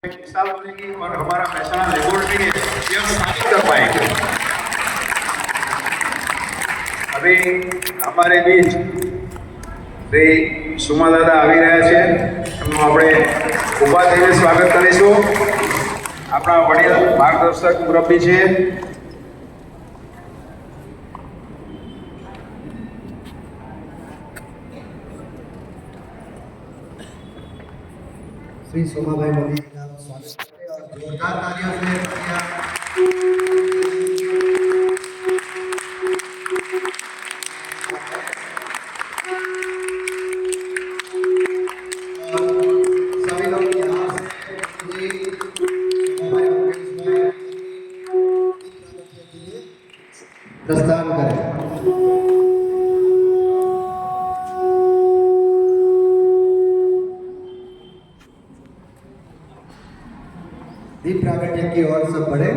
साल बनेगी और हमारा महसाना लेबोरेटरी ये हम साबित कर पाएंगे। अभी हमारे बीच श्री સુમા દાદા આવી રહ્યા છે, એમનું આપણે ઊભા થઈને સ્વાગત કરીશું। આપણા વડીલ માર્ગદર્શક મુરબ્બી છે श्री सोमाभाई मोदी जी का स्वागत करें और जोरदार तालियों से सभी लोग यहाँ से सोमाभाई मोदी के लिए प्रस्थान करें। दीप प्रागट्य की ओर सब बढ़े।